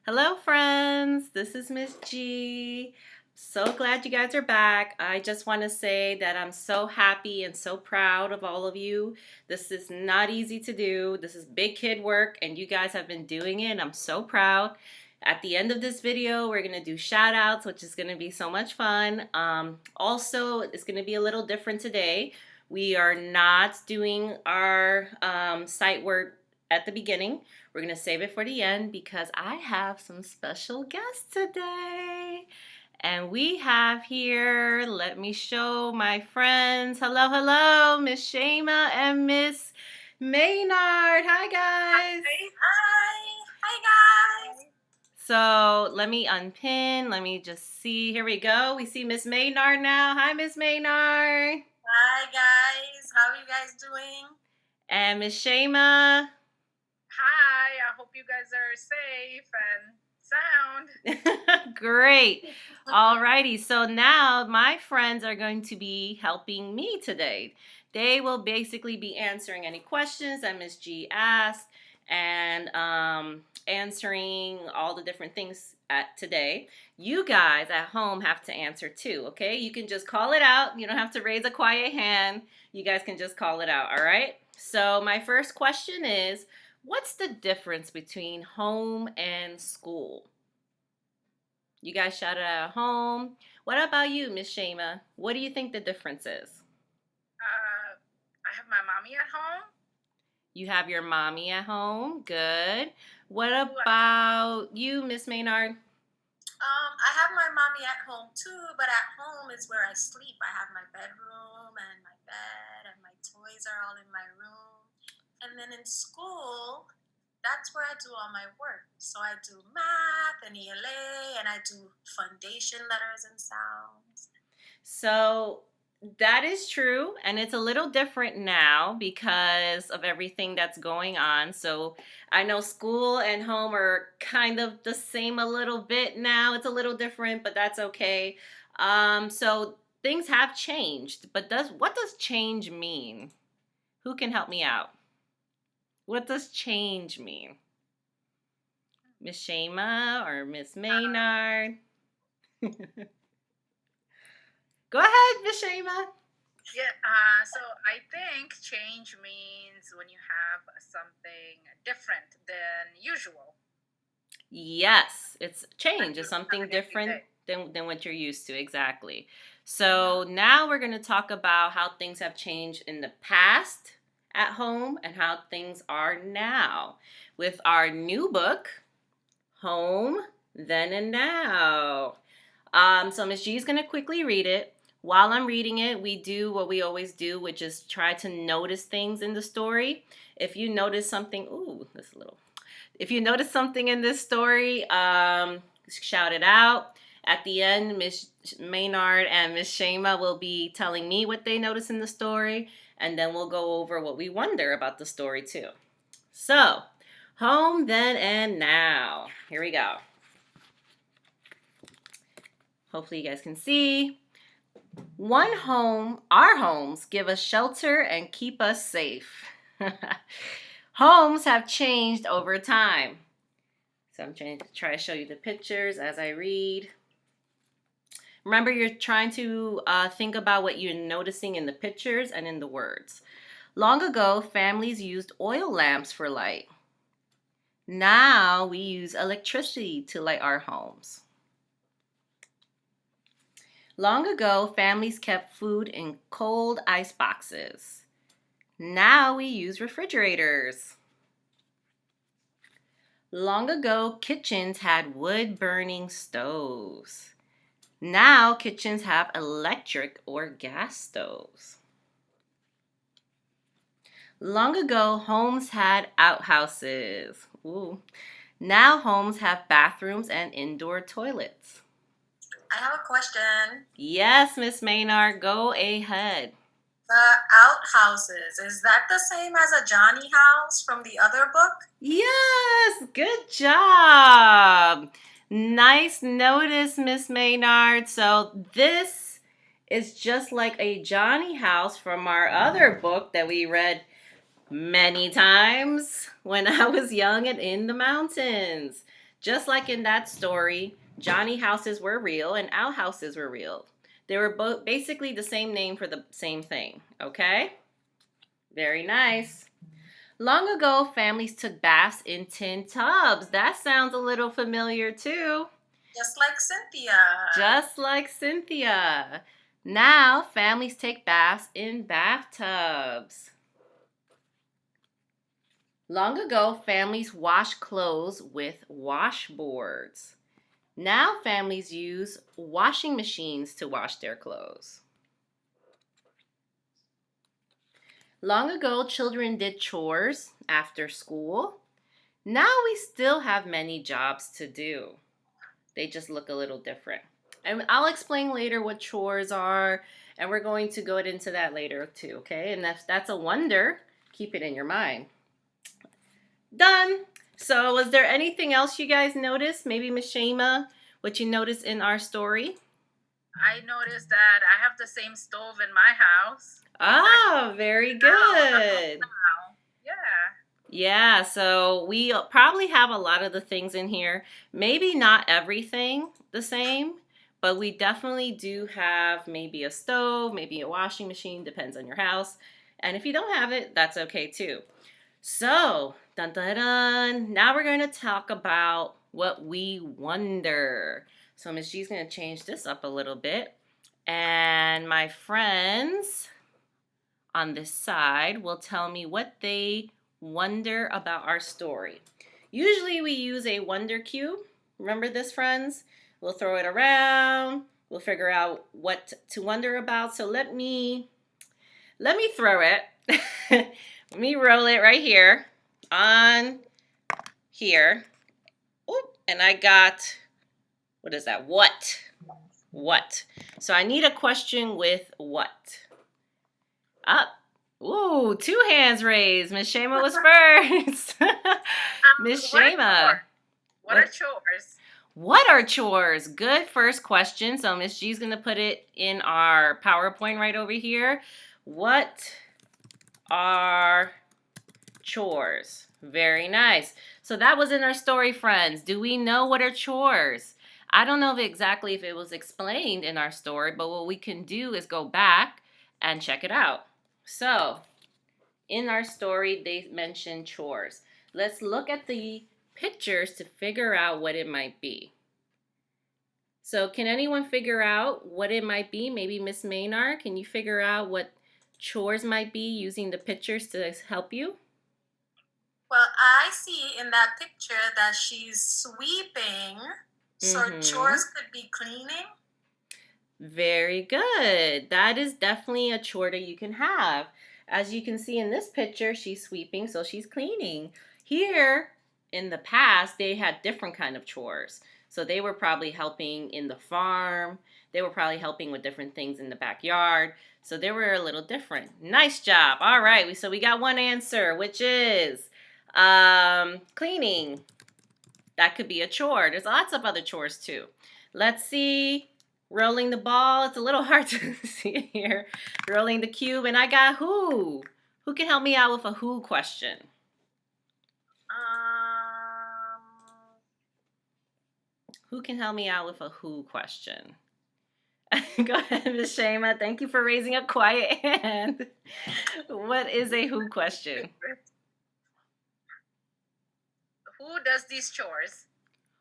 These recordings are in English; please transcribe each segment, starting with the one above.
Hello, friends. This is Miss G. So glad you guys are back. I just want to say that I'm so happy and so proud of all of you. This is not easy to do. This is big kid work, and you guys have been doing it. And I'm so proud. At the end of this video, we're going to do shout outs, which is going to be so much fun. Also, it's going to be a little different today. We are not doing our sight word at the beginning. We're going to save it for the end because I have some special guests today. And we have here, let me show my friends. Hello, hello, Miss Shema and Miss Maynard. Hi, guys. Hi guys. So let me unpin. Let me just see. Here we go. We see Miss Maynard now. Hi, Miss Maynard. Hi guys. How are you guys doing? And Miss Shema. Hi, I hope you guys are safe and sound. Great. Alrighty. So now my friends are going to be helping me today. They will basically be answering any questions that Miss G asked and answering all the different things today. You guys at home have to answer too, okay? You can just call it out. You don't have to raise a quiet hand. You guys can just call it out, all right? So my first question is, what's the difference between home and school? You guys shouted out home. What about you, Miss Shema? What do you think the difference is? I have my mommy at home. You have your mommy at home. Good. What about you, Miss Maynard? I have my mommy at home too, but at home is where I sleep. I have my bedroom and my bed and my toys are all in my room. And then in school, that's where I do all my work. So I do math and ELA and I do foundation letters and sounds. So that is true, and it's a little different now because of everything that's going on. So I know school and home are kind of the same a little bit now. It's a little different, but that's okay. So things have changed, but what does change mean? Who can help me out? What does change mean? Miss Shema or Miss Maynard? Go ahead, Miss Shema. Yeah, so I think change means when you have something different than usual. Yes, it's change. It's something different than what you're used to. Exactly. So now we're going to talk about how things have changed in the past at home and how things are now with our new book, Home, Then and Now. So Miss G is going to quickly read it. While I'm reading it, we do what we always do, which is try to notice things in the story. If you notice something, if you notice something in this story, shout it out. At the end, Miss Maynard and Miss Shema will be telling me what they notice in the story, and then we'll go over what we wonder about the story too. So, home, then, and now. Here we go. Hopefully you guys can see. One home, our homes, give us shelter and keep us safe. Homes have changed over time. So I'm trying to show you the pictures as I read. Remember, you're trying to think about what you're noticing in the pictures and in the words. Long ago, families used oil lamps for light. Now we use electricity to light our homes. Long ago, families kept food in cold ice boxes. Now we use refrigerators. Long ago, kitchens had wood-burning stoves. Now kitchens have electric or gas stoves. Long ago, homes had outhouses. Ooh. Now homes have bathrooms and indoor toilets. I have a question. Yes, Miss Maynard, go ahead. The outhouses, is that the same as a Johnny house from the other book? Yes, good job. Nice notice, Miss Maynard. So this is just like a Johnny house from our other book that we read many times when I was young and in the mountains. Just like in that story, Johnny houses were real and outhouses were real. They were both basically the same name for the same thing, okay? Very nice. Long ago, families took baths in tin tubs. That sounds a little familiar too. Just like Cynthia. Just like Cynthia. Now, families take baths in bathtubs. Long ago, families washed clothes with washboards. Now, families use washing machines to wash their clothes. Long ago, children did chores after school. Now we still have many jobs to do. They just look a little different. And I'll explain later what chores are, and we're going to go into that later too, okay? And if that's a wonder, keep it in your mind. Done. So was there anything else you guys noticed? Maybe Miss Shema, what you noticed in our story? I noticed that I have the same stove in my house. Ah, very good. Yeah. Yeah, so we probably have a lot of the things in here. Maybe not everything the same, but we definitely do have maybe a stove, maybe a washing machine, depends on your house. And if you don't have it, that's okay too. So, dun dun dun. Now we're going to talk about what we wonder. So Miss G's going to change this up a little bit. And my friends on this side will tell me what they wonder about our story. Usually we use a wonder cube. Remember this, friends? We'll throw it around. We'll figure out what to wonder about. So let me throw it. Let me roll it right here on here. Oop, and I got, what is that? What? What? So I need a question with what? Up. Ooh, 2 hands raised. Miss Shema was first. Miss Shema. What are chores? What are chores? Good first question. So Miss G's going to put it in our PowerPoint right over here. What are chores? Very nice. So that was in our story, friends. Do we know what are chores? I don't know exactly if it was explained in our story, but what we can do is go back and check it out. So, in our story, they mentioned chores. Let's look at the pictures to figure out what it might be. So, can anyone figure out what it might be? Maybe Miss Maynard, can you figure out what chores might be using the pictures to help you? Well, I see in that picture that she's sweeping. So chores could be cleaning. Very good. That is definitely a chore that you can have. As you can see in this picture, she's sweeping, so she's cleaning. Here, in the past, they had different kind of chores. So they were probably helping in the farm. They were probably helping with different things in the backyard. So they were a little different. Nice job. All right, so we got one answer, which is cleaning. That could be a chore. There's lots of other chores too. Let's see. Rolling the ball. It's a little hard to see here. Rolling the cube. And I got who? Who can help me out with a who question? Who can help me out with a who question? Go ahead, Ms. Shema. Thank you for raising a quiet hand. What is a who question? Who does these chores?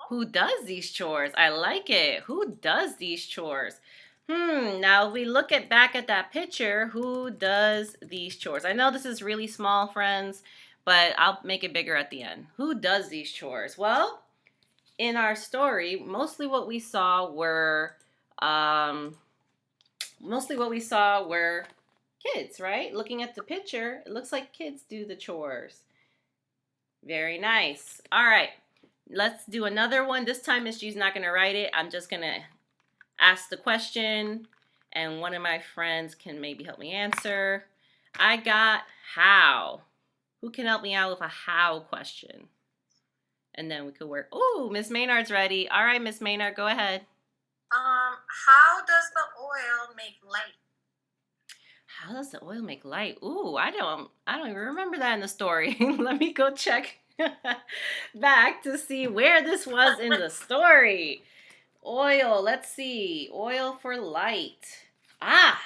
Who does these chores? I like it. Who does these chores? Now if we look back at that picture, who does these chores? I know this is really small, friends, but I'll make it bigger at the end. Who does these chores? Well, in our story, mostly what we saw were kids, right? Looking at the picture, it looks like kids do the chores. Very nice. All right. Let's do another one. This time Miss G's not going to write it. I'm just going to ask the question, and one of my friends can maybe help me answer. I got how. Who can help me out with a how question? And then we could work. Oh, Miss Maynard's ready. All right, Miss Maynard, go ahead. How does the oil make light? How does the oil make light? Ooh, I don't even remember that in the story. Let me go check. back to see where this was in the story. Oil, let's see. Oil for light. Ah,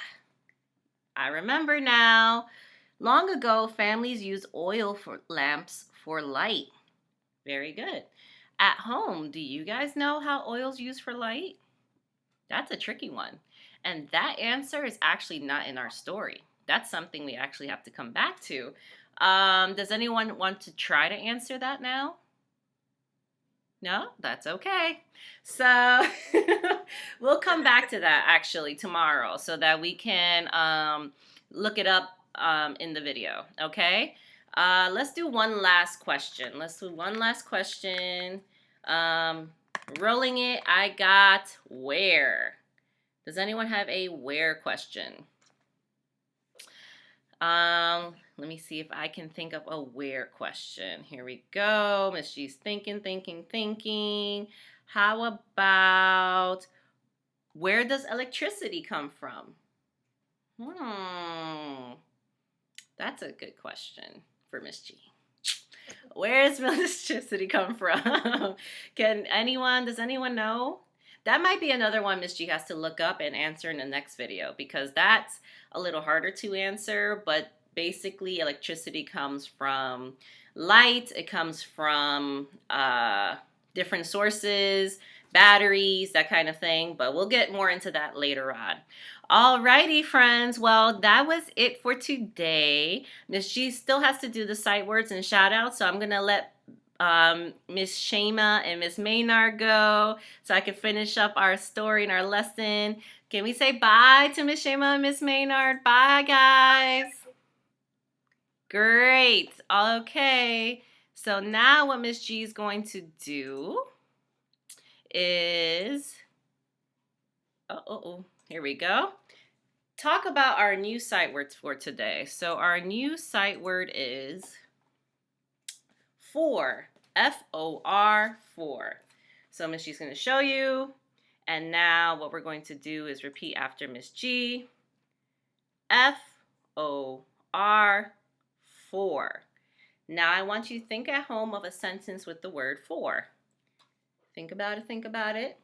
I remember now. Long ago, families used oil for lamps for light. Very good. At home, do you guys know how oil's used for light? That's a tricky one. And that answer is actually not in our story. That's something we actually have to come back to. Does anyone want to try to answer that now? No? That's okay. So we'll come back to that actually tomorrow so that we can look it up in the video. Okay? Let's do one last question. Rolling it, I got where. Does anyone have a where question? Let me see if I can think of a where question. Here we go. Miss G's thinking. How about where does electricity come from? That's a good question for Miss G. Where does electricity come from? Does anyone know? That might be another one Miss G has to look up and answer in the next video because that's a little harder to answer, but basically electricity comes from light, it comes from different sources, batteries, that kind of thing, but we'll get more into that later on. Alrighty, friends. Well, that was it for today. Miss G still has to do the sight words and shout outs, so I'm going to let Miss Shema and Miss Maynard go so I can finish up our story and our lesson. Can we say bye to Miss Shema and Miss Maynard? Bye, guys. Great. Okay. So now what Miss G is going to do is, here we go. Talk about our new sight words for today. So our new sight word is for, F-O-R, for. So Miss G's going to show you. And now what we're going to do is repeat after Miss G. F-O-R, for. Now I want you to think at home of a sentence with the word for. Think about it.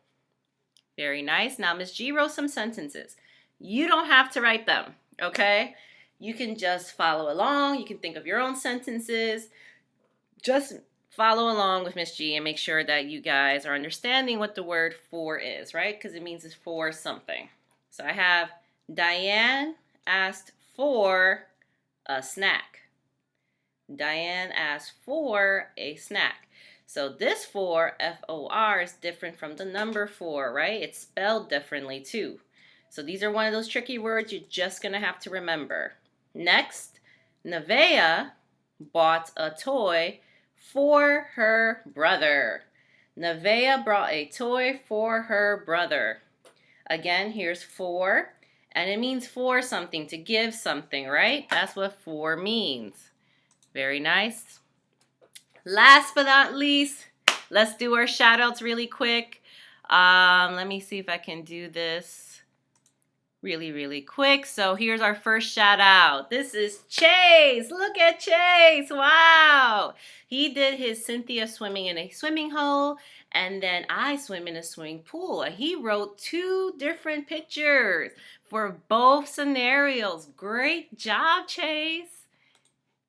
Very nice. Now Miss G wrote some sentences. You don't have to write them, okay? You can just follow along. You can think of your own sentences. Just follow along with Miss G and make sure that you guys are understanding what the word for is, right? Because it means it's for something. So I have Diane asked for a snack. Diane asked for a snack. So this for, F-O-R, is different from the number 4, right? It's spelled differently too. So these are one of those tricky words you're just going to have to remember. Next, Nevaeh bought a toy for her brother. Nevaeh brought a toy for her brother. Again, here's for, and it means for something, to give something, right? That's what for means. Very nice. Last but not least, let's do our shout outs really quick. Let me see if I can do this really quick. So here's our first shout out. This is Chase. Look at Chase. Wow. He did his Cynthia swimming in a swimming hole, and then I swim in a swimming pool. And he wrote 2 different pictures for both scenarios. Great job, Chase.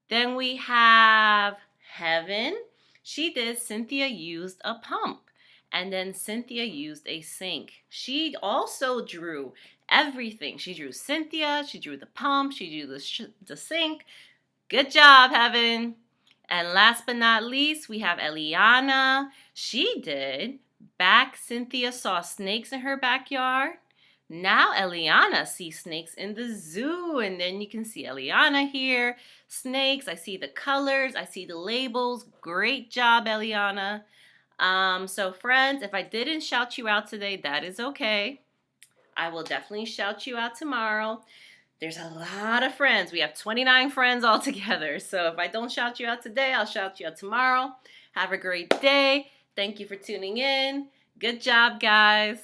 Then we have Heaven. She did Cynthia used a pump, and then Cynthia used a sink. She also drew everything. She drew Cynthia, she drew the pump, she drew the sink. Good job, Heaven. And last but not least, we have Eliana. She did Back Cynthia saw snakes in her backyard. Now Eliana sees snakes in the zoo, and then you can see Eliana here. Snakes, I see the colors, I see the labels. Great job, Eliana. So friends, if I didn't shout you out today, that is okay. I will definitely shout you out tomorrow. There's a lot of friends. We have 29 friends all together. So if I don't shout you out today, I'll shout you out tomorrow. Have a great day. Thank you for tuning in. Good job, guys.